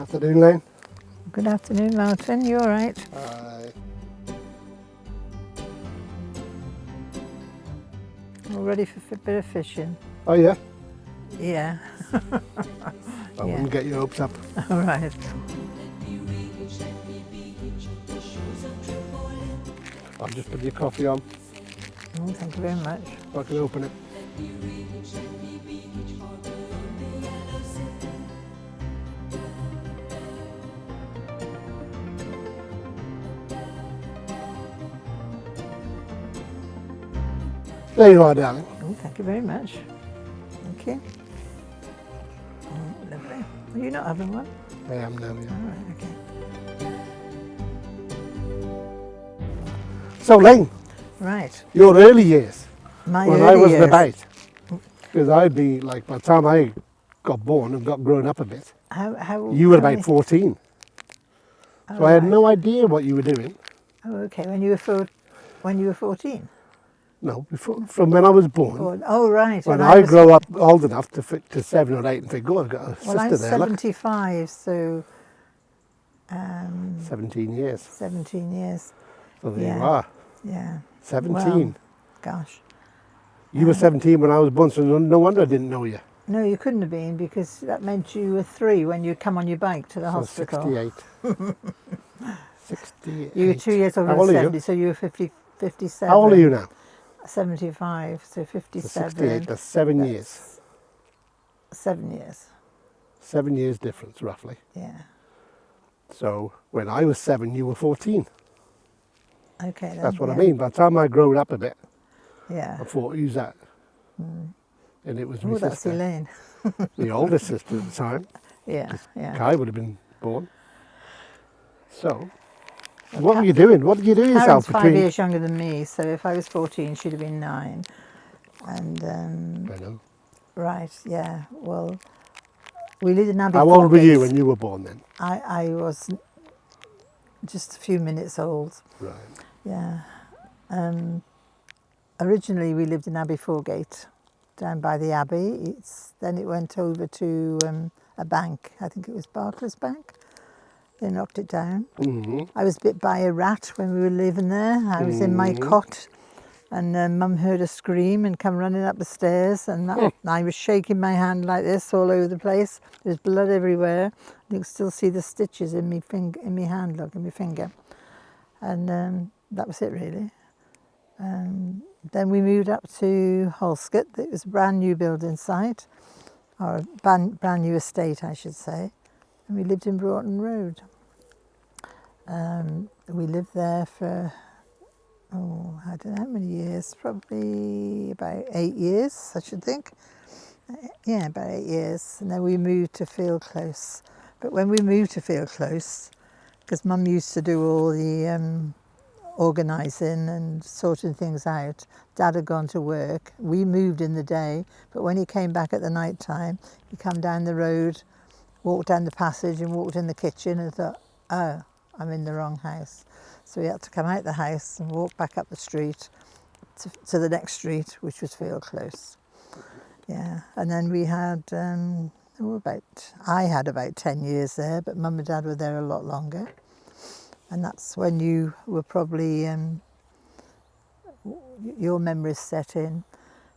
Afternoon, Elaine. Good afternoon, Martyn. You all right? All ready for a bit of fishing? Oh, yeah? Yeah. I wouldn't get your hopes up. All right. I'll just put your coffee on. Oh, thank you very much. So I can open it. There you are, darling. Oh, thank you very much. Thank you. Oh, lovely. Are you not having one? I am now, yeah. All right, okay. So, Elaine, Right. your early years, My when early I wasn't years. about, because I'd be like, by the time I got born and got grown up a bit, How you were how about many- 14. Oh, So I had right. no idea what you were doing. Oh, okay. When you were 14. No, before, from when I was born. Oh, right. When and I was, grow up old enough to fit to 7 or 8 and think, oh, I've got a Well, I'm sister there, look. 75, so 17 years. 17 years. So there you Yeah. are, Yeah. 17. Well, gosh. You were 17 when I was born, so no wonder I didn't know you. No, you couldn't have been, because that meant you were 3 when you come on your bike to the So hospital. 68. 68. You were 2 years older How than old are you? 70, so you were 57. How old are you now? 75, so So 57. 68, that's 7 years. 7 years, 7 years difference, roughly. yeah. So when I was 7, you were 14. Okay then. That's what yeah. I mean. By the time I grew up a bit, Yeah. I thought, who's that? And it was my Oh, that's sister, Elaine. the oldest sister at the time. Yeah, yeah. Kai would have been born. So, what were you doing? What did you do Karen's yourself 5 between? years younger than me, so if I was 14, she'd have been 9. And, I know. right, yeah, well, we lived in Abbey How old were you Foregate. when you were born then? I was just a few minutes old, Right. yeah. Originally, we lived in Abbey Foregate, down by the Abbey. Then it went over to a bank. I think it was Barclays Bank. They knocked it down. Mm-hmm. I was bit by a rat when we were living there. I was in my cot, and Mum heard a scream and come running up the stairs, and I was shaking my hand like this all over the place. There's blood everywhere. You can still see the stitches in my hand, look, in my finger. And that was it, really. Then we moved up to Holscott. It was a brand new building site, or a brand new estate, I should say. And we lived in Broughton Road. We lived there for, I don't know how many years, probably about 8 years, I should think. Yeah, about 8 years. And then we moved to Field Close. But when we moved to Field Close, because Mum used to do all the organising and sorting things out. Dad had gone to work. We moved in the day, but when he came back at the night time, he come down the road, walked down the passage and walked in the kitchen and thought, oh, I'm in the wrong house. So he had to come out the house and walk back up the street to the next street, which was Field Close. Yeah, and then we had, I had about 10 years there, but Mum and Dad were there a lot longer. And that's when you were probably, your memories set in,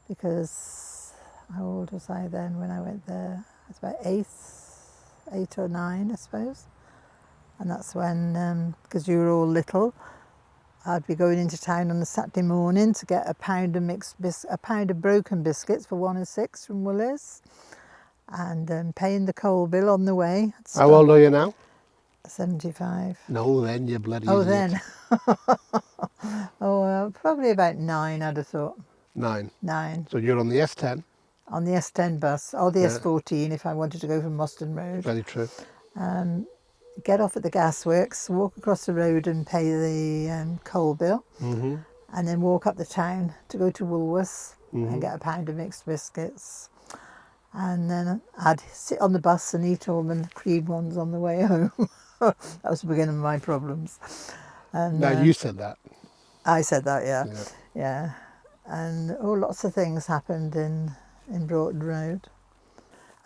because how old was I then when I went there? I was about 8 or 9, I suppose. And that's when, because you were all little, I'd be going into town on a Saturday morning to get a pound of broken biscuits for 1 and 6 from Woolers, and paying the coal bill on the way. How old are you now? 75. No, then you bloody Oh, idiot. then. Probably about 9, I'd have thought. 9. 9. So you're on the S10. On the S10 bus, or the Yeah. S14 if I wanted to go from Moston Road. Very true. Get off at the gasworks, walk across the road and pay the coal bill, Mm-hmm. and then walk up the town to go to Woolworths and get a pound of mixed biscuits. And then I'd sit on the bus and eat all the cream ones on the way home. That was the beginning of my problems. And Now, you said that. I said that, yeah. Yeah. Yeah. And lots of things happened in Broughton Road.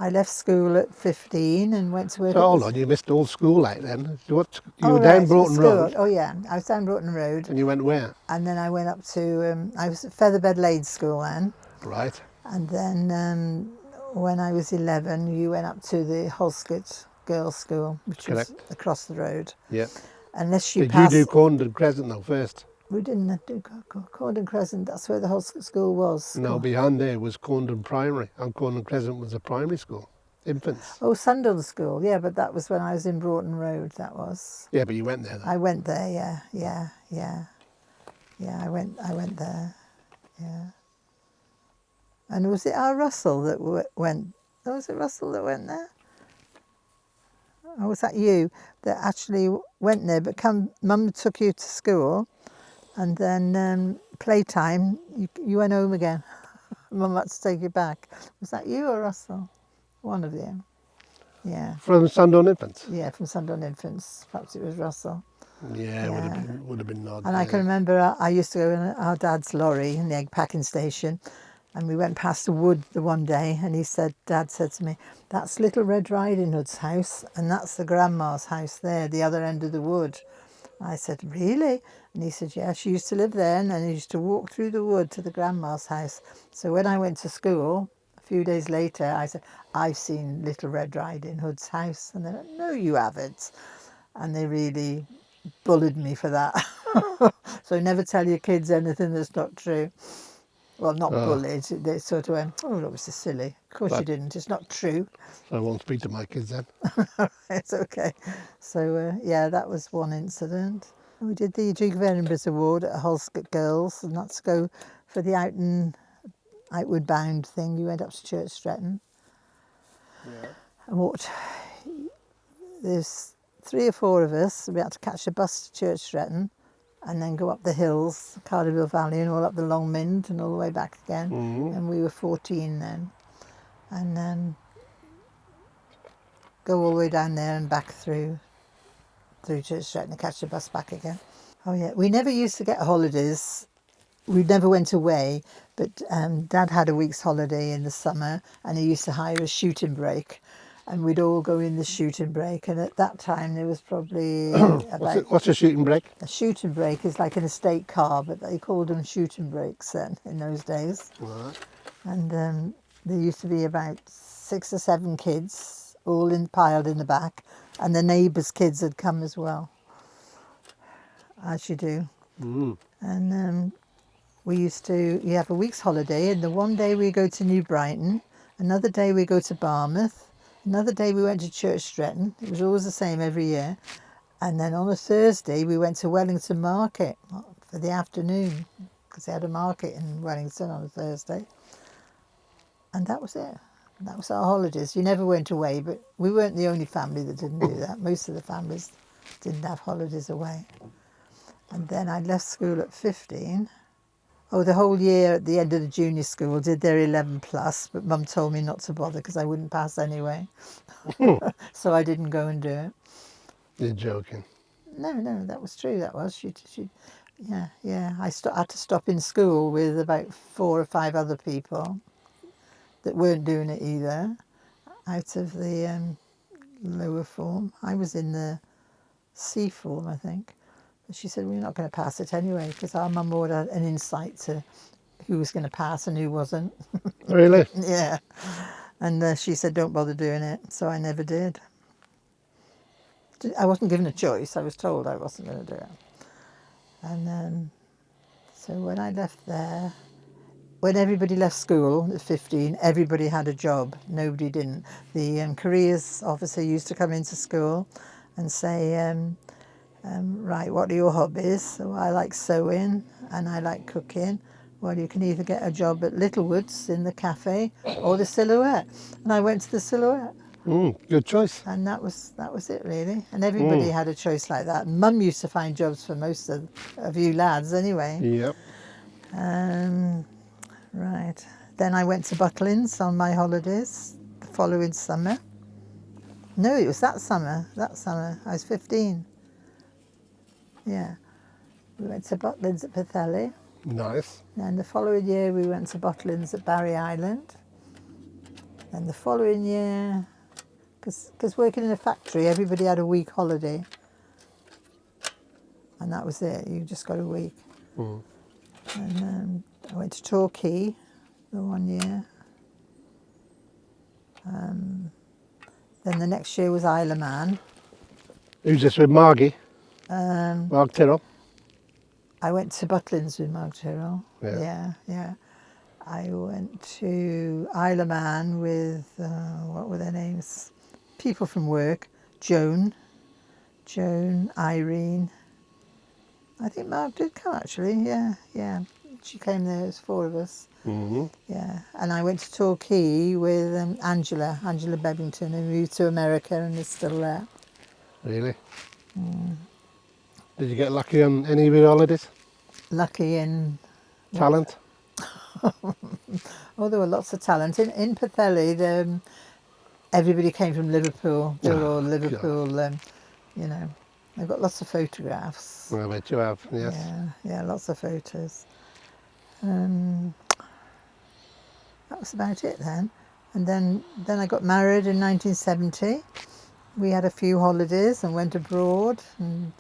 I left school at 15 and went to work So at hold the... on, you missed all school like then. What? You Oh, were right, down at Broughton school. Road, Oh, yeah, I was down Broughton Road. and you went where? And then I went up to, I was at Featherbed Lane School then. Right. And then when I was 11, you went up to the Holscott Girls' School, which was Correct. across the road. Yeah. Unless you Did you do pass... Corndon Crescent though first? We didn't do Cordon Crescent. That's where the Holscott School was. No, behind there was Corndon Primary, and Corndon Crescent was a primary school. Infants. Oh, Sundon School. Yeah, but that was when I was in Broughton Road, that was. Yeah, but you went there though. I went there, yeah. Yeah, I went there, yeah. And was it our Russell that went? Oh, was it Russell that went there? Or was that you that actually went there? But Mum took you to school, and then playtime, you went home again. Mum had to take you back. Was that you or Russell? One of you. Yeah. From Sundon Infants? Yeah, from Sundon Infants. Perhaps it was Russell. Yeah, it Yeah. would have been odd. And I can remember I used to go in our dad's lorry in the egg packing station, and we went past a wood the one day, and Dad said to me, "That's Little Red Riding Hood's house, and that's the grandma's house there, the other end of the wood." I said, "Really?" And he said, "Yeah, she used to live there, and then he used to walk through the wood to the grandma's house." So when I went to school, a few days later, I said, "I've seen Little Red Riding Hood's house." And they went, "No, you haven't." And they really bullied me for that. So never tell your kids anything that's not true. Well, not bullied. They sort of went, "Oh, that was so silly." Of course you didn't. It's not true. So I won't speak to my kids then. It's okay. So, yeah, that was one incident. We did the Duke of Edinburgh's Award at Holscott Girls, and that's to go for the outward bound thing. You went up to Church Stretton. Yeah. And what? There's 3 or 4 of us. We had to catch a bus to Church Stretton and then go up the hills, Cardival Valley, and all up the Long Mynd and all the way back again. Mm-hmm. And we were 14 then. And then go all the way down there and back through Church Stretton and catch the bus back again. Oh yeah, we never used to get holidays. We never went away, but Dad had a week's holiday in the summer, and he used to hire a shooting brake, and we'd all go in the shooting brake. And at that time, there was probably about... What's a shooting brake? A shooting brake is like an estate car, but they called them shooting brakes then in those days. Right. And there used to be about 6 or 7 kids, all piled in the back, and the neighbours' kids had come as well, as you do. Mm. And you have a week's holiday, and the one day we go to New Brighton, another day we go to Barmouth, another day we went to Church Stretton. It was always the same every year. And then on a Thursday we went to Wellington Market for the afternoon, because they had a market in Wellington on a Thursday. And that was it. That was our holidays. You never went away, but we weren't the only family that didn't do that. Most of the families didn't have holidays away. And then I left school at 15. Oh, the whole year at the end of the junior school did their 11 plus, but Mum told me not to bother because I wouldn't pass anyway. So I didn't go and do it. You're joking. No, that was true. That was yeah. I had to stop in school with about 4 or 5 other people that weren't doing it either, out of the lower form. I was in the C form, I think. But she said, "Well, you're not going to pass it anyway," because our mum would have an insight to who was going to pass and who wasn't. Really? Yeah. And she said, "Don't bother doing it." So I never did. I wasn't given a choice. I was told I wasn't going to do it. And so when I left there, when everybody left school at 15, everybody had a job. Nobody didn't. The careers officer used to come into school and say, "Right, what are your hobbies?" So I like sewing and I like cooking. Well, you can either get a job at Littlewoods in the cafe or the Silhouette. And I went to the Silhouette. Good choice. And that was it really. And everybody had a choice like that. And Mum used to find jobs for most of you lads anyway. Yep. Right. Then I went to Butlins on my holidays the following summer. No, it was that summer. I was 15. Yeah. We went to Butlins at Pwllheli. Nice. And the following year we went to Butlins at Barry Island. Then the following year, because working in a factory, everybody had a week holiday. And that was it. You just got a week. Mm. And I went to Torquay the 1 year. Then the next year was Isle of Man. Who's this with Margie? Um, Mark Tyrrell? I went to Butlins with Mark Tyrrell. Yeah. Yeah. I went to Isle of Man with, what were their names? People from work. Joan, Irene. I think Mark did come actually, yeah. She came there, there's 4 of us. Mm-hmm. Yeah, and I went to Torquay with Angela Bebbington, who moved to America and is still there. Really? Did you get lucky on any of your holidays? Lucky in... Talent? Oh, there were lots of talent. In Pwllheli, everybody came from Liverpool. They were all Liverpool, you know. They've got lots of photographs. I bet you have, yes. Yeah, lots of photos. That was about it then. And then I got married in 1970. We had a few holidays and went abroad. And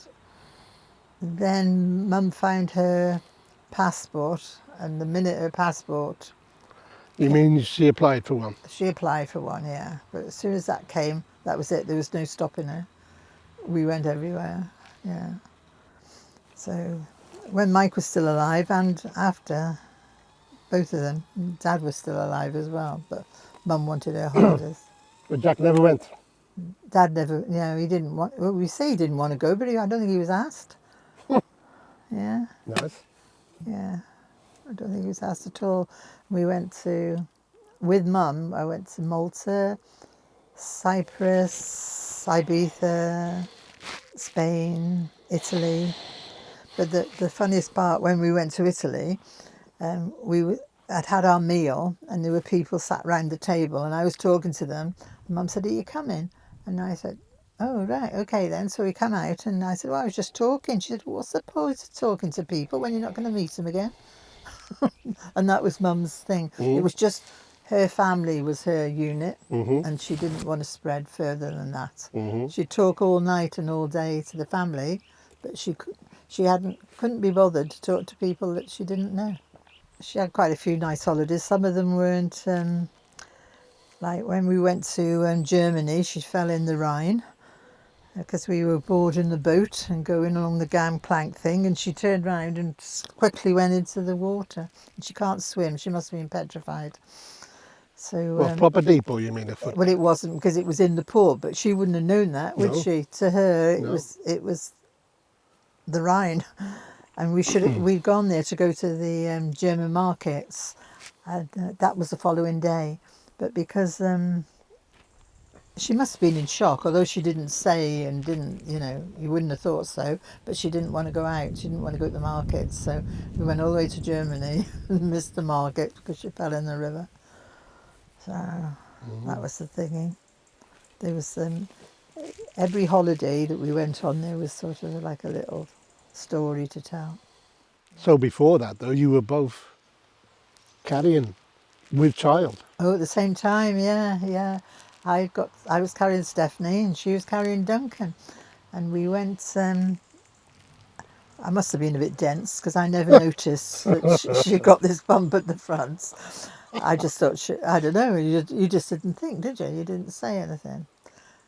then Mum found her passport, and the minute her passport... You mean she applied for one? She applied for one, yeah. But as soon as that came, that was it. There was no stopping her. We went everywhere, yeah. So when Mike was still alive and after, both of them, Dad was still alive as well, but Mum wanted her holidays. But Jack never went? Dad never, he didn't want, well, we say he didn't want to go, but I don't think he was asked. Yeah. Nice. Yeah. I don't think he was asked at all. We went to, with Mum, I went to Malta, Cyprus, Ibiza, Spain, Italy. But the funniest part, when we went to Italy, had our meal and there were people sat round the table and I was talking to them. And Mum said, "Are you coming?" And I said, "Oh, right, okay then." So we come out and I said, "Well, I was just talking." She said, "What's the point of talking to people when you're not going to meet them again?" And that was Mum's thing. It was just her family was her unit, and she didn't want to spread further than that. She'd talk all night and all day to the family, but she couldn't be bothered to talk to people that she didn't know. She had quite a few nice holidays. Some of them weren't, like when we went to Germany, she fell in the Rhine because we were boarding the boat and going along the gangplank thing, and she turned round and quickly went into the water. And she can't swim. She must have been petrified. So Well, proper deep, or you mean a foot? well, it wasn't because it was in the port, but she wouldn't have known that, would she? To her, it was the Rhine, and we'd gone there to go to the German markets, and that was the following day. But because she must have been in shock, although she didn't say and didn't, you wouldn't have thought so, but she didn't want to go out. She didn't want to go to the markets. So we went all the way to Germany and missed the market because she fell in the river. So that was the thinking. There was every holiday that we went on, there was sort of like a little story to tell. So before that, though, you were both carrying with child? Oh, at the same time, yeah. I was carrying Stephanie and she was carrying Duncan, and we went. I must have been a bit dense because I never noticed that she got this bump at the front. I just thought, I don't know. You just didn't think, did you? You didn't say anything.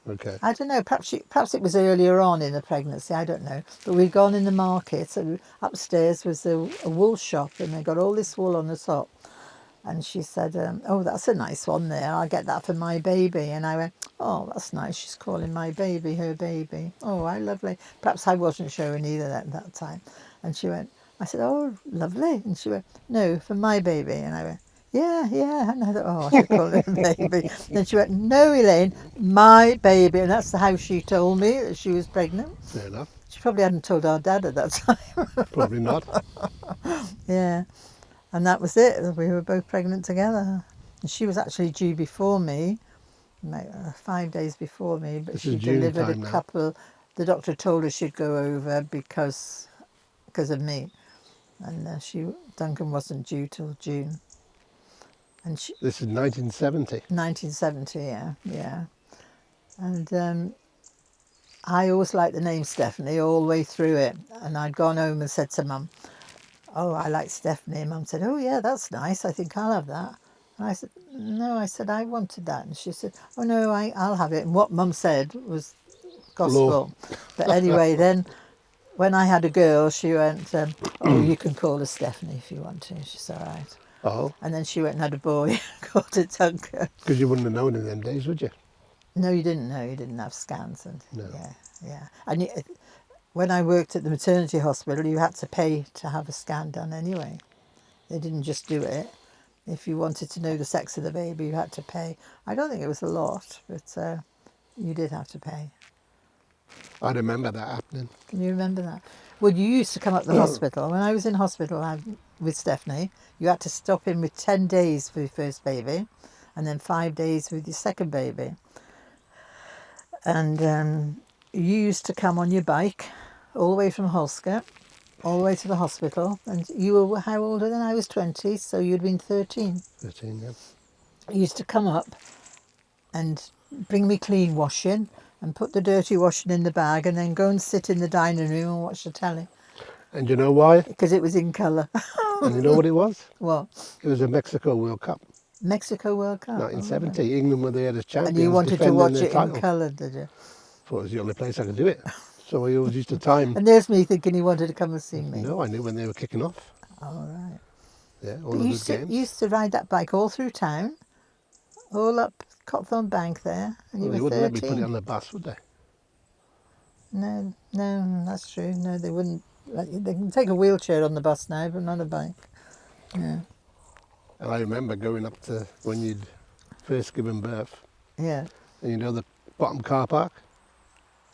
Okay. I don't know. Perhaps it was earlier on in the pregnancy. I don't know. But we'd gone in the market, and upstairs was a wool shop, and they got all this wool on the top. And she said, "Oh, that's a nice one there. I'll get that for my baby." And I went, "Oh, that's nice. She's calling my baby her baby. Oh, how lovely." Perhaps I wasn't showing either at that time. And she went, I said, "Oh, lovely." And she went, "No, for my baby." And I went, yeah. And I thought, oh, I should call her a baby. Then she went, "No, Elaine, my baby." And that's how she told me that she was pregnant. Fair enough. She probably hadn't told our dad at that time. Probably not. Yeah. And that was it. We were both pregnant together. And she was actually due before me, like 5 days before me, but she delivered a couple. The doctor told her she'd go over because of me. And Duncan wasn't due till June. And she, This is 1970. 1970, yeah. And I always liked the name Stephanie all the way through it. And I'd gone home and said to Mum, oh, I like Stephanie. Mum said, oh, yeah, that's nice. I think I'll have that. And I said, no, I wanted that. And she said, oh, no, I'll have it. And what Mum said was Law. gospel. But anyway, then when I had a girl, she went, oh, you can call her Stephanie if you want to. She's all right. Oh, And then she went and had a boy, called her Duncan. because you wouldn't have known in them days, would you? No, you didn't know. You didn't have scans. And No. yeah. And when I worked at the maternity hospital, you had to pay to have a scan done anyway. They didn't just do it. If you wanted to know the sex of the baby, you had to pay. I don't think it was a lot, but you did have to pay. I remember that happening. Can you remember that? Well, you used to come up the hospital. When I was in hospital with Stephanie, you had to stop in with 10 days for your first baby and then 5 days with your second baby. And you used to come on your bike all the way from Holscott, all the way to the hospital. And you were how older then? I was 20, so you'd been 13. 13, yeah. You used to come up and bring me clean washing and put the dirty washing in the bag and then go and sit in the dining room and watch the telly. And you know why? Because it was in colour. And you know what it was? What? It was a Mexico World Cup, Mexico World Cup? 1970. Oh, England were there as champions. And you wanted to defending watch their it title. in colour, did you? Thought it was the only place I could do it. So I always used to time. And there's me thinking he wanted to come and see me. No, I knew when they were kicking off. All right. Yeah, all But the you good games. used to ride that bike all through town, all up Copthorne Bank there, and you Well, they were wouldn't let me 13. put it on the bus, would they? No, that's true. No, they wouldn't. They can take a wheelchair on the bus now, but not a bike. Yeah, And I remember going up to when you'd first given birth, yeah. and you know the bottom car park?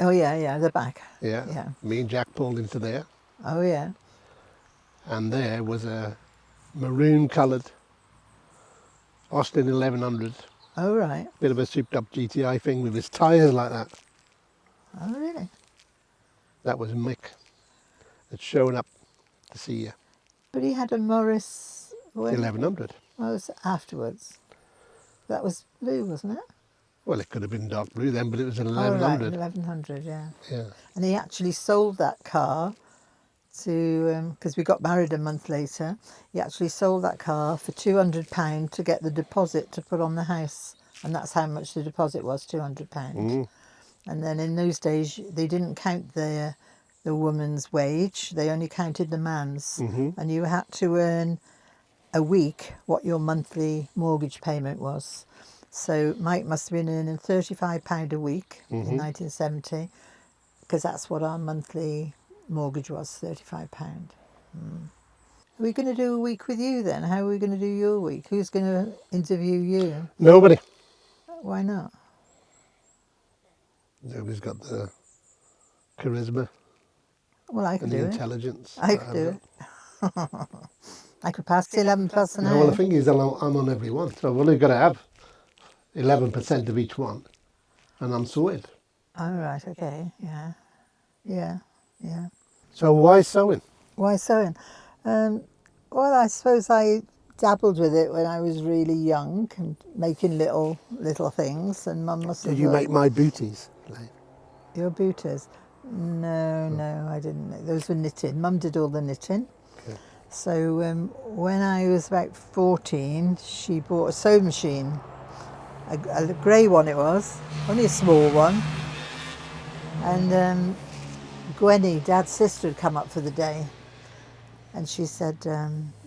Oh, yeah, the back. Yeah. Yeah. Me and Jack pulled into there, Oh, yeah. and there was a maroon coloured Austin 1100, Oh, right. bit of a souped up GTI thing with his tyres like that. Oh, really? That was Mick. It's showing up to see you. But he had a Morris. The 1100. Well, it was afterwards. That was blue, wasn't it? Well, it could have been dark blue then, but it was an Oh, right, 1100. 1100, yeah. Yeah. And he actually sold that car to, because we got married a month later, he actually sold that car for £200 to get the deposit to put on the house. And that's how much the deposit was, £200. Mm. And then in those days, they didn't count the woman's wage, they only counted the man's. Mm-hmm. And you had to earn a week what your monthly mortgage payment was. So Mike must have been earning £35 a week in 1970, because that's what our monthly mortgage was, £35. Are we going to do a week with you then? How are we going to do your week? Who's going to interview you? Nobody. Why not? Nobody's got the charisma Well, I could and the do it. intelligence. I that could I've do got. it. I could pass the 11 plus an No, hour. well, the thing is, I'm on every one, so I've only got to have 11% of each one, and I'm sorted. All right, okay, yeah. So why sewing? Why sewing? Well, I suppose I dabbled with it when I was really young and making little things, and Mum must have Did you make my booties, Elaine? your booties. No, I didn't. Those were knitting. Mum did all the knitting. Okay. So when I was about 14, she bought a sewing machine, a grey one it was, only a small one. And Gwenny, Dad's sister, had come up for the day. And she said,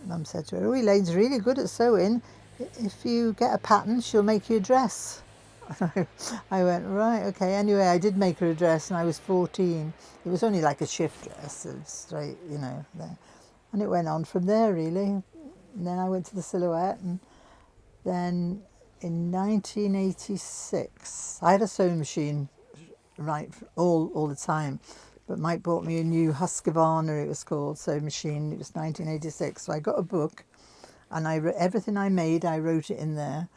Mum said to her, oh, Elaine's really good at sewing. If you get a pattern, she'll make you a dress. I went, right, okay. Anyway, I did make her a dress, and I was 14. It was only like a shift dress, straight, there. And it went on from there, really. And then I went to the silhouette, and then in 1986, I had a sewing machine, right, all the time. But Mike bought me a new Husqvarna, it was called, sewing machine. It was 1986. So I got a book, and everything I made, I wrote it in there.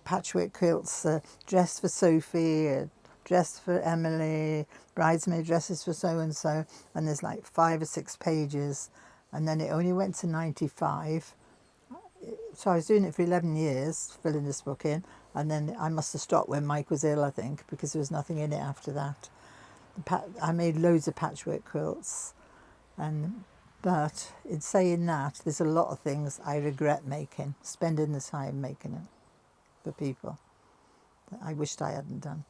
Patchwork quilts, a dress for Sophie, a dress for Emily, bridesmaid dresses for so-and-so. And there's like 5 or 6 pages. And then it only went to 95. So I was doing it for 11 years, filling this book in, and then I must have stopped when Mike was ill, I think, because there was nothing in it after that. I made loads of patchwork quilts, but in saying that, there's a lot of things I regret making, spending the time making it for people that I wished I hadn't done.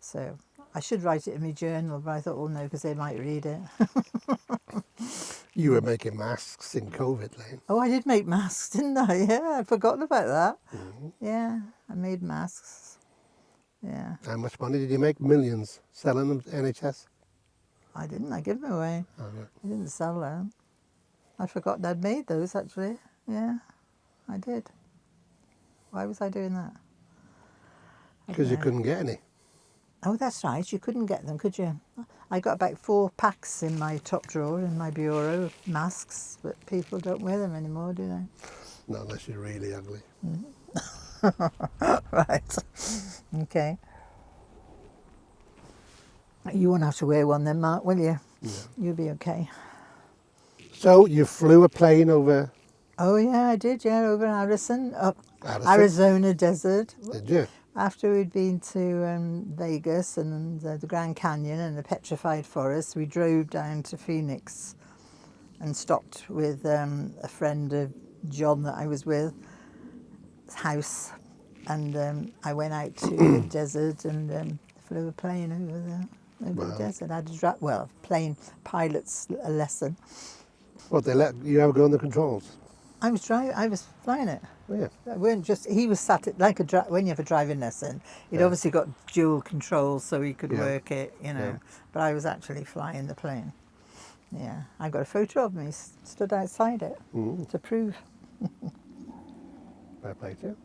So I should write it in my journal, but I thought, well, no, because they might read it. You were making masks in COVID, Lane. Oh, I did make masks, didn't I? Yeah, I'd forgotten about that. Yeah, I made masks. Yeah. How much money did you make? Millions selling them to NHS? I didn't. I gave them away. Oh, yeah. I didn't sell them. I'd forgotten I'd made those, actually. Yeah, I did. Why was I doing that? Because you couldn't get any. Oh, that's right. You couldn't get them, could you? I got about 4 packs in my top drawer in my bureau of masks, but people don't wear them anymore, do they? Not unless you're really ugly. Right. Okay. You won't have to wear one then, Mark, will you? Yeah. You'll be okay. So you flew a plane over Oh, yeah, I did, yeah, over Harrison, up Addison? Arizona desert. Did you? After we'd been to Vegas and the Grand Canyon and the Petrified Forest, we drove down to Phoenix and stopped with a friend of John that I was with, his house, and I went out to the desert and flew a plane over there, over the desert. I had to plane pilot's a lesson. What, they let you ever go on the controls? I was flying it. Yeah. I weren't just. He was sat at, like when you have a driving lesson. He'd obviously got dual controls, so he could work it, you know. Yeah. But I was actually flying the plane. Yeah, I got a photo of me stood outside it to prove. Fair play to you.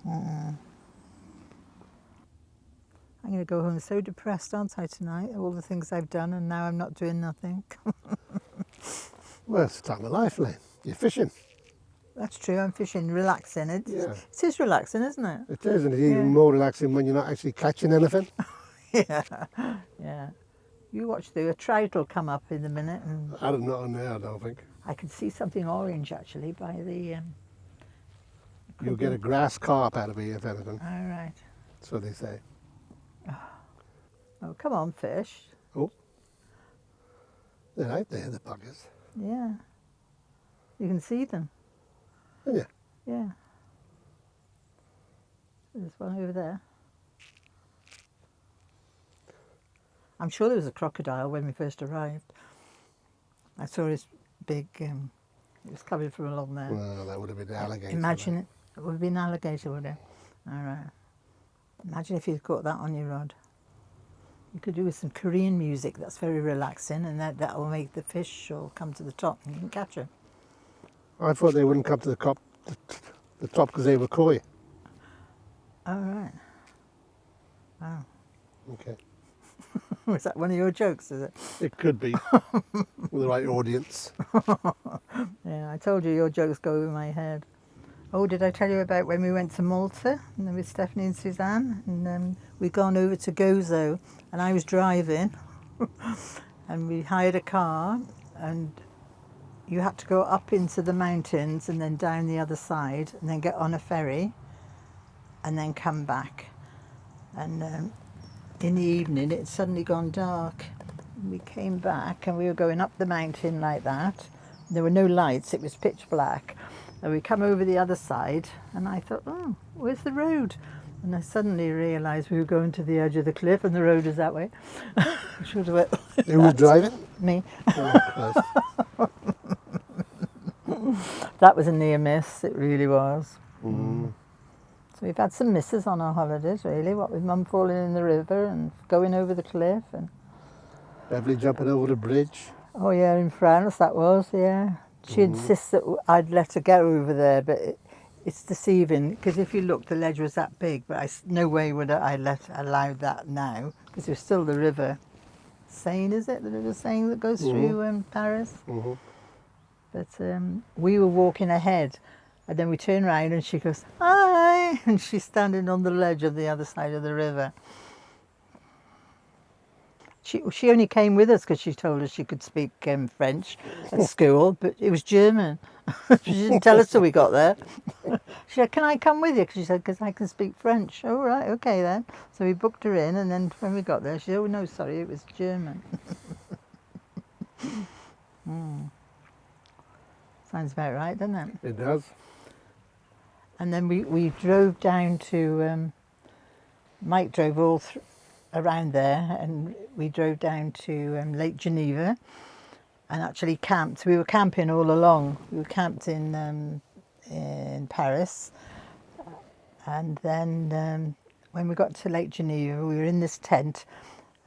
I'm going to go home so depressed, aren't I, tonight? All the things I've done, and now I'm not doing nothing. Well, it's the time of life, Lane. You're fishing. That's true. I'm fishing, relaxing. It is relaxing, isn't it? It is, and it's even more relaxing when you're not actually catching anything. Yeah, yeah. You watch a trout will come up in a minute, and I don't know on there, I don't think. I can see something orange actually by the. You'll get a grass carp out of it, if anything. All right. So they say. Oh, come on, fish. Oh. They're out there, the buggers. Yeah. You can see them. Yeah. Yeah. There's one over there. I'm sure there was a crocodile when we first arrived. I saw his big, it was coming from along there. Well, that would have been the alligator. Imagine it would have been an alligator, would it? All right. Imagine if you'd caught that on your rod. You could do with some Korean music that's very relaxing, and that will make the fish all come to the top and you can catch them. I thought they wouldn't come to the top because they were koi. All right. Wow. Okay. Was that one of your jokes, is it? It could be. With the right audience. Yeah, I told you your jokes go over my head. Oh, did I tell you about when we went to Malta and with Stephanie and Suzanne? And we'd gone over to Gozo and I was driving and we hired a car and you had to go up into the mountains and then down the other side and then get on a ferry and then come back. And in the evening it had suddenly gone dark. We came back and we were going up the mountain like that. There were no lights, it was pitch black. And we come over the other side and I thought, oh, where's the road? And I suddenly realised we were going to the edge of the cliff and the road is that way. Who was driving? Me. Oh, Christ. That was a near miss, it really was. Mm. So we've had some misses on our holidays, really, what with Mum falling in the river and going over the cliff. And Beverly jumping over the bridge. oh yeah, in France that was, yeah. She insists that I'd let her go over there, but it's deceiving, because if you look, the ledge was that big, but no way would I allow that now, because there's still the river Seine, is it? The river Seine that goes through Paris? Mm-hmm. But we were walking ahead, and then we turn around and she goes, hi, and she's standing on the ledge of the other side of the river. She only came with us because she told us she could speak French at school, but it was German. She didn't tell us till we got there. She said, "Can I come with you?" Because she said, "Because I can speak French." "Oh, right, okay then." So we booked her in, and then when we got there, she said, "Oh no, sorry, it was German." Sounds about right, doesn't it? It does. And then we drove down to, Mike drove all around there, and we drove down to Lake Geneva and actually camped. We were camping all along. We were camped in Paris. And then when we got to Lake Geneva, we were in this tent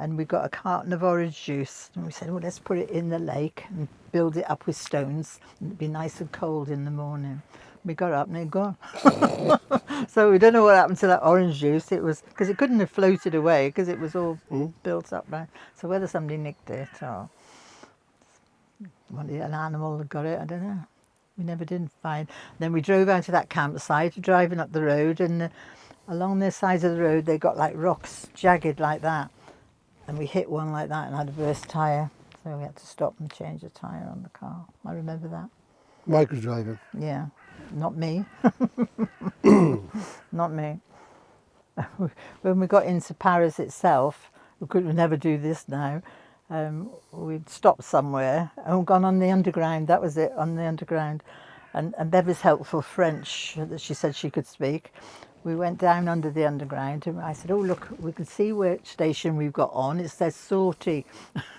and we got a carton of orange juice. And we said, well, let's put it in the lake and build it up with stones. And it'd be nice and cold in the morning. We got up and it gone. So we don't know what happened to that orange juice. It was because it couldn't have floated away because it was all built up. Right? So whether somebody nicked it or an animal had got it, I don't know. We never did find. Then we drove out to that campsite, driving up the road, and along the sides of the road they got like rocks, jagged like that. And we hit one like that and had a burst tyre. So we had to stop and change the tyre on the car. I remember that. Mike was driving. Yeah, not me. Not me. When we got into Paris itself, we could never do this now. We'd stopped somewhere and gone on the underground. That was it, on the underground. And Bev was helpful French that she said she could speak. We went down under the underground and I said, oh, look, we can see which station we've got on. It says Sortie.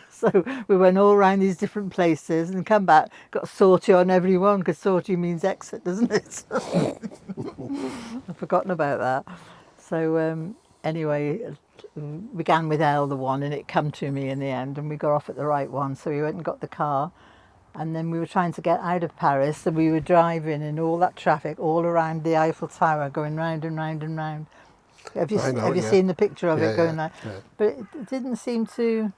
So we went all around these different places and come back, got Sortie on every one because Sortie means exit, doesn't it? I've forgotten about that. So anyway, we began with L, the one, and it come to me in the end and we got off at the right one. So we went and got the car. And then we were trying to get out of Paris and we were driving in all that traffic all around the Eiffel Tower, going round and round and round. Have you seen the picture of it going like? Yeah. But it didn't seem to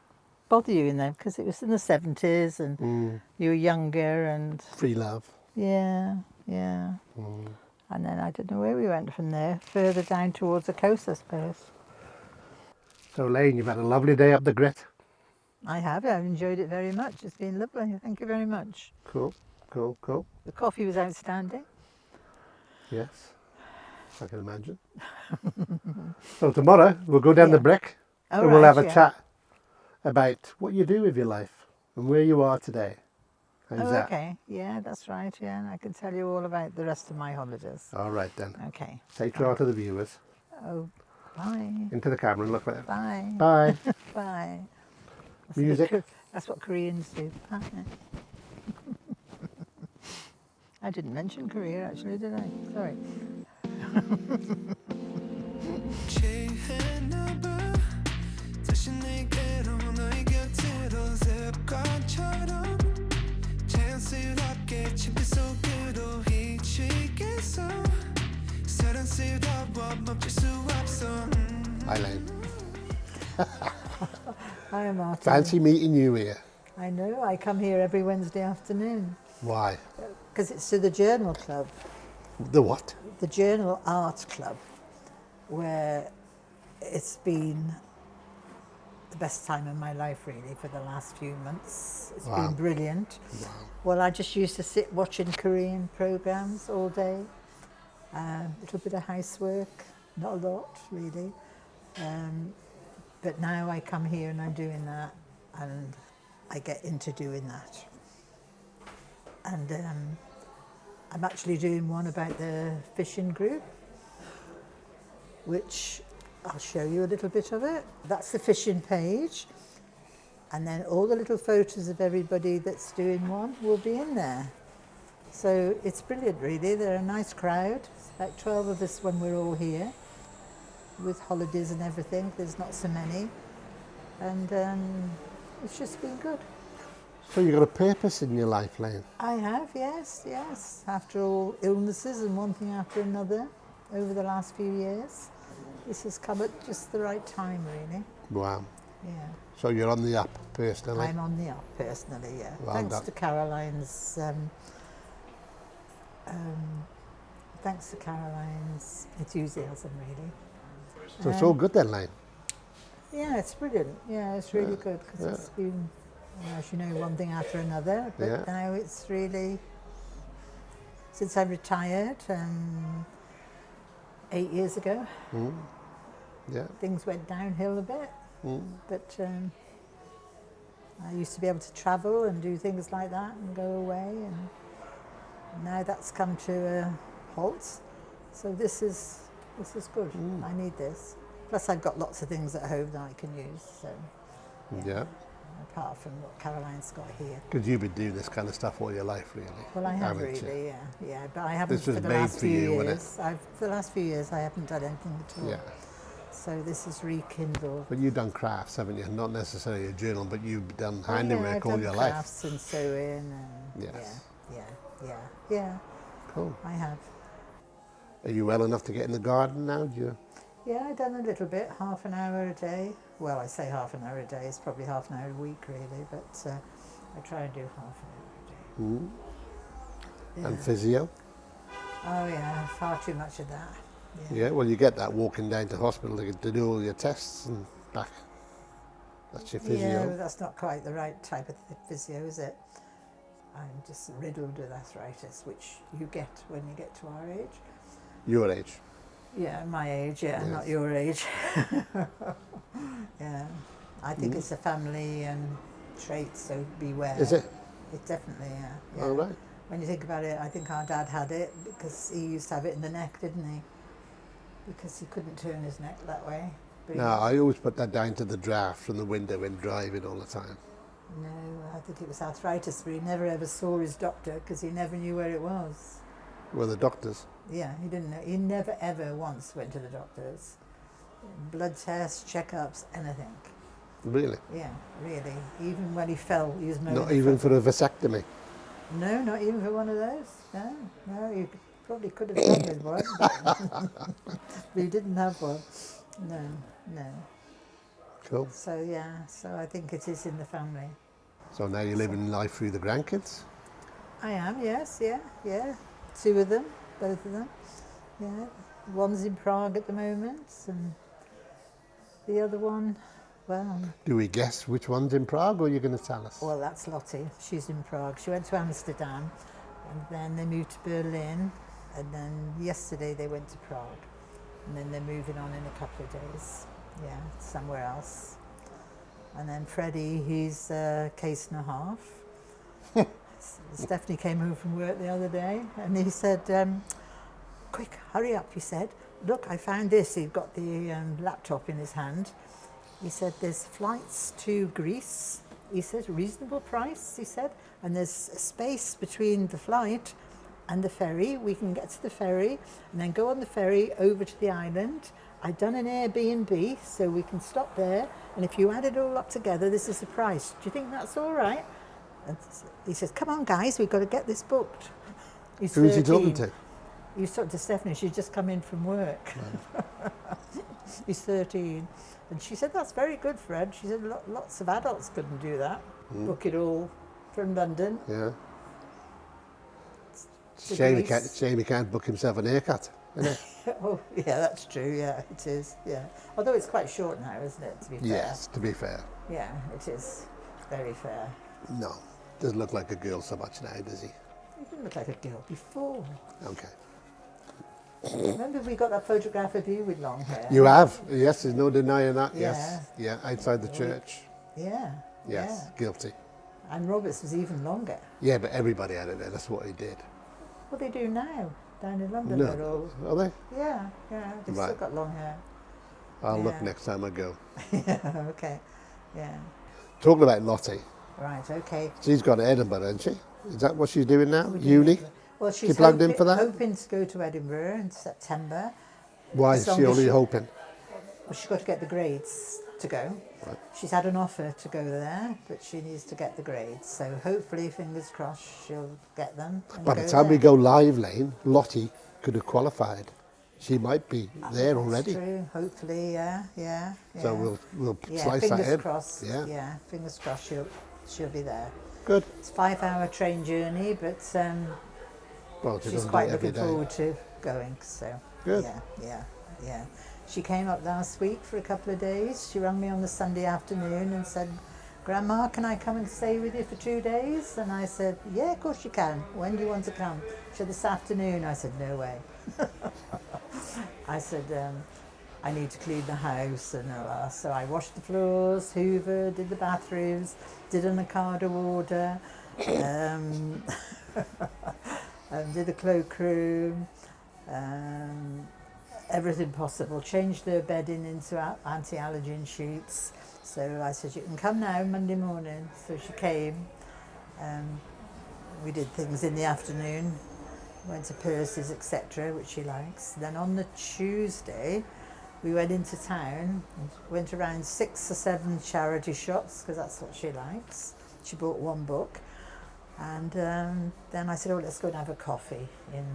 bother you in there because it was in the 70s and you were younger and... Free love. Yeah. And then I don't know where we went from there, further down towards the coast, I suppose. So, Elaine, you've had a lovely day up the grit. I have. I've enjoyed it very much. It's been lovely. Thank you very much. Cool. The coffee was outstanding. Yes, I can imagine. So tomorrow we'll go down the brick and we'll have a chat about what you do with your life and where you are today. How's that? Okay. Yeah, that's right. Yeah, and I can tell you all about the rest of my holidays. All right then. Okay. Say ciao to the viewers. Oh, bye. Into the camera and look there. Bye. Bye. Bye. Music. That's what Koreans do. I didn't mention Korea actually, did I? Sorry. Hi, Elaine. Hi, Martyn. Fancy meeting you here. I know. I come here every Wednesday afternoon. Why? Because it's to the Journal Club. The what? The Journal Art Club, where it's been the best time of my life, really, for the last few months. It's been brilliant. Wow. Well, I just used to sit watching Korean programs all day. A little bit of housework, not a lot, really. But now I come here and I'm doing that, and I get into doing that. And I'm actually doing one about the fishing group, which I'll show you a little bit of it. That's the fishing page, and then all the little photos of everybody that's doing one will be in there. So it's brilliant, really. They're a nice crowd. It's about 12 of us when we're all here, with holidays and everything. There's not so many, and it's just been good. So you've got a purpose in your life, Elaine? I have, yes. After all illnesses and one thing after another over the last few years, this has come at just the right time, really. Wow. Yeah. So you're on the up, personally? I'm on the up, personally, yeah. Well thanks done. to Caroline's enthusiasm, really. So it's all good then, Elaine? Yeah, it's brilliant. Yeah, it's really good because it's been, as you know, one thing after another. But now it's really, since I retired 8 years ago, things went downhill a bit. But I used to be able to travel and do things like that and go away, and now that's come to a halt. So this is good. I need this. Plus, I've got lots of things at home that I can use. So apart from what Caroline's got here. Because you've been doing this kind of stuff all your life, really. Well, I have really, yeah. But I haven't This was for the made last for few you, years. wasn't For the last few years, I haven't done anything at all. Yeah. So this is rekindled. But you've done crafts, haven't you? Not necessarily a journal, but you've done Oh, handiwork yeah, all I've your done life. crafts and sewing and Yes. yeah. Cool. I have. Are you well enough to get in the garden now? Do you? Yeah, I've done a little bit, half an hour a day. Well, I say half an hour a day, it's probably half an hour a week really, but I try and do half an hour a day. And physio? Oh yeah, far too much of that. Yeah, well, you get that walking down to hospital to do all your tests and back. That's your physio. Yeah, but that's not quite the right type of physio, is it? I'm just riddled with arthritis, which you get when you get to our age. Your age? Yeah, my age, not your age. Yeah, I think it's a family trait, so beware. Is it? It definitely, yeah. All right. When you think about it, I think our dad had it because he used to have it in the neck, didn't he? Because he couldn't turn his neck that way. But No, I always put that down to the draft from the window when driving all the time. No, I think it was arthritis, but he never ever saw his doctor because he never knew where it was. Well, the doctors. Yeah, he didn't know. He never ever once went to the doctors. Blood tests, checkups, anything. Really? Yeah, really. Even when he fell, he was mowing Not the even front. for a vasectomy? No, not even for one of those. No, you probably could have done with one, but he didn't have one. No. Cool. So yeah, so I think it is in the family. So now you're living life through the grandkids? I am, yes, yeah. 2 of them, both of them. Yeah, one's in Prague at the moment, and the other one, well... Do we guess which one's in Prague, or are you going to tell us? Well, that's Lottie. She's in Prague. She went to Amsterdam, and then they moved to Berlin, and then yesterday they went to Prague, and then they're moving on in a couple of days. Yeah, somewhere else. And then Freddie, he's a case and a half. Stephanie came home from work the other day, and he said, quick, hurry up, he said. Look, I found this. He'd got the laptop in his hand. He said, there's flights to Greece. He said, reasonable price, he said. And there's a space between the flight and the ferry. We can get to the ferry and then go on the ferry over to the island. I've done an Airbnb, so we can stop there. And if you add it all up together, this is the price. Do you think that's all right? And he says, come on, guys, we've got to get this booked. He's Who is he 13. talking to? He's talking to Stephanie. She's just come in from work. Right. He's 13. And she said, that's very good, Fred. She said, lots of adults couldn't do that. Book it all from London. Yeah. to Shame Greece. he can't book himself an haircut, isn't it? Oh, yeah, that's true. Yeah, it is. Yeah. Although it's quite short now, isn't it, to be fair? Yes, to be fair. Yeah, it is. Very fair. No, doesn't look like a girl so much now, does he? He didn't look like a girl before. Okay. Remember we got that photograph of you with long hair? You have? Yes, there's no denying that. Yeah. Yes. Yeah, outside the church. Yeah. Yes, Yeah. guilty. And Robert's was even longer. Yeah, but everybody had it there. That's what he did. What they do now down in London? No. They're all, Are they? yeah, they've still Right. got long hair. I'll look Yeah. next time I go. Yeah, okay. Yeah. Talking about Lottie, Right, okay. she's gone to Edinburgh, isn't she? Is that what she's doing now? We're doing Uni? Edinburgh. Well, she's plugged in for that? hoping to go to Edinburgh in September. Why As is long she as only she- hoping? Well, she's got to get the grades to go. Right. She's had an offer to go there, but she needs to get the grades. So hopefully, fingers crossed, she'll get them. And By the go time we there. go live, Lane, Lottie could have qualified. She might be there That's already. true. Hopefully, yeah. So we'll yeah, slice that fingers in. crossed. Yeah. Fingers crossed she'll be there. Good. It's a 5-hour train journey, but Well, she she's doesn't do quite it every looking day. forward to going. So Good. yeah. She came up last week for a couple of days. She rang me on the Sunday afternoon and said, Grandma, can I come and stay with you for 2 days? And I said, yeah, of course you can. When do you want to come? She said, this afternoon. I said, no way. I said, I need to clean the house and all that. So I washed the floors, hoovered, did the bathrooms, did an Ocado order, did the cloakroom, everything possible. Changed the bedding into anti-allergen sheets. So I said, you can come now Monday morning. So she came. We did things in the afternoon. Went to Percy's, etc., which she likes. Then on the Tuesday, we went into town, went around 6 or 7 charity shops, because that's what she likes. She bought 1 book. And then I said, oh, let's go and have a coffee in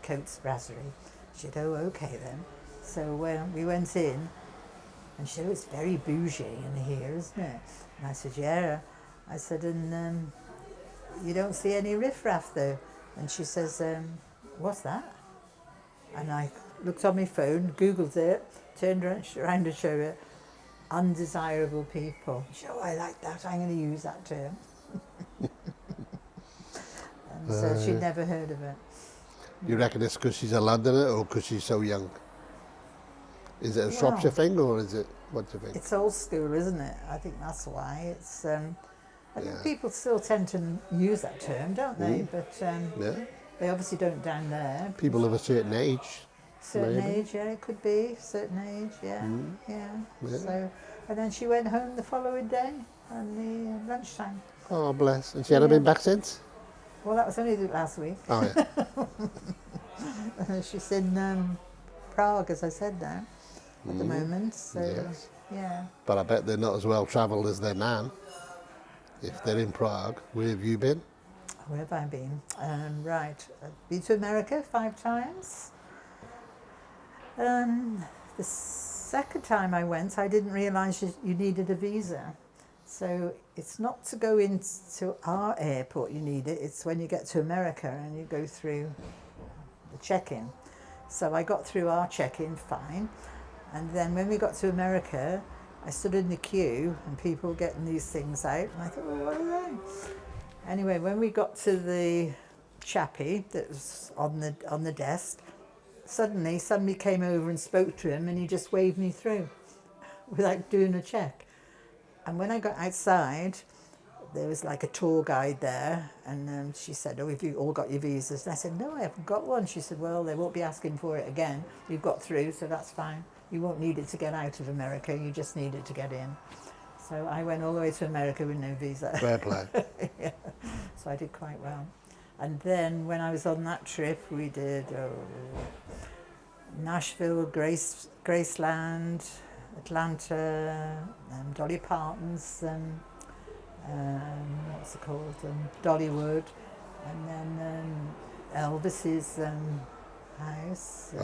Coates Brasserie. She said, oh, okay then. So we went in, and she said, oh, it's very bougie in here, isn't it? And I said, yeah. I said, and you don't see any riffraff though. And she says, what's that? And I looked on my phone, Googled it, turned around to show it, undesirable people. She said, oh, I like that, I'm going to use that term. And so she'd never heard of it. You reckon it's because she's a Londoner or because she's so young? Is it a Shropshire thing or is it, what do you think? It's old school, isn't it? I think that's why. It's. I think people still tend to use that term, don't they? But they obviously don't down there. People of a certain age. Certain age, yeah, it could be. Certain age, yeah. So, and then she went home the following day on the lunchtime. Oh, bless. And she hadn't been back since? Well, that was only last week. Oh, yeah. She's in Prague, as I said now, at the moment. So, yeah. But I bet they're not as well travelled as their nan. If they're in Prague, where have you been? Where have I been? Right, I've been to America 5 times. The second time I went, I didn't realise you needed a visa. So it's not to go into our airport you need it, it's when you get to America and you go through the check-in. So I got through our check-in fine. And then when we got to America, I stood in the queue and people getting these things out, and I thought, well, what are they? Anyway, when we got to the chappie that was on the desk, suddenly somebody came over and spoke to him, and he just waved me through without doing a check. And when I got outside, there was like a tour guide there, and she said, oh, have you all got your visas? And I said, no, I haven't got one. She said, well, they won't be asking for it again. You've got through, so that's fine. You won't need it to get out of America, you just need it to get in. So I went all the way to America with no visa. Fair play. Yeah. So I did quite well. And then when I was on that trip, we did Nashville, Graceland, Atlanta, Dolly Parton's, what's it called, Dollywood, and then Elvis's house,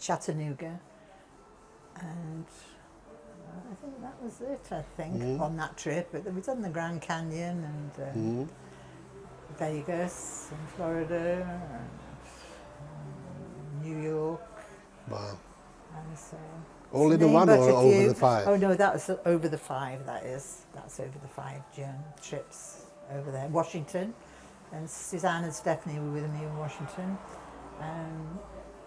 Chattanooga. And I think that was it, on that trip. But we've done the Grand Canyon and Vegas and Florida and New York. Wow. And so all in the one or over the 5? Oh no, that was over the 5, that is. That's over the 5 trips over there. Washington. And Suzanne and Stephanie were with me in Washington.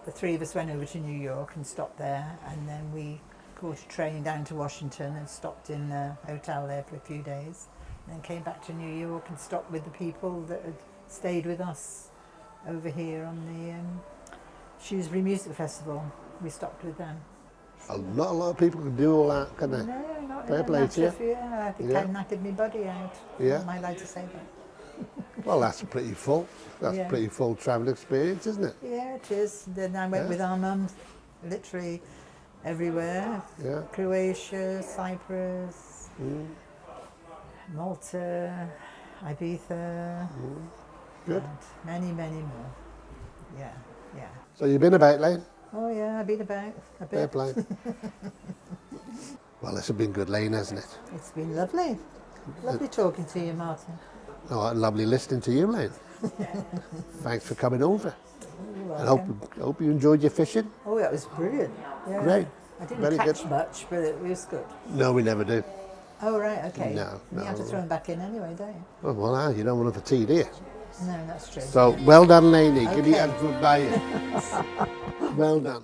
The 3 of us went over to New York and stopped there, and then we caught a train down to Washington and stopped in a hotel there for a few days, and then came back to New York and stopped with the people that had stayed with us over here on the Shrewsbury Music Festival. We stopped with them. Not a lot of people can do all that, can they? No, not Fair in play to you. I think I knackered my body out. Yeah. Am I allowed to say that? Well, that's pretty full. That's a pretty full travel experience, isn't it? Yeah, it is. Then I went with our mum, literally everywhere. Yeah. Croatia, Cyprus, Malta, Ibiza, Good. and many, many more. Yeah, yeah. So you've been about, Elaine? Oh yeah, I've been about a bit. Fair play. Well, this has been good, Elaine, hasn't it? It's been lovely. Lovely talking to you, Martyn. Oh, lovely listening to you, Elaine. Thanks for coming over. Oh, And hope you enjoyed your fishing. Oh, that was brilliant. Yeah. Great. I didn't Very catch good. much, but it was good. No, we never do. Oh, right, okay. No. You have to throw them back in anyway, don't you? Oh, well, you don't want them for tea, do you? No, that's true. So, well done, Lainey. Give you Okay. a good buy. Well done.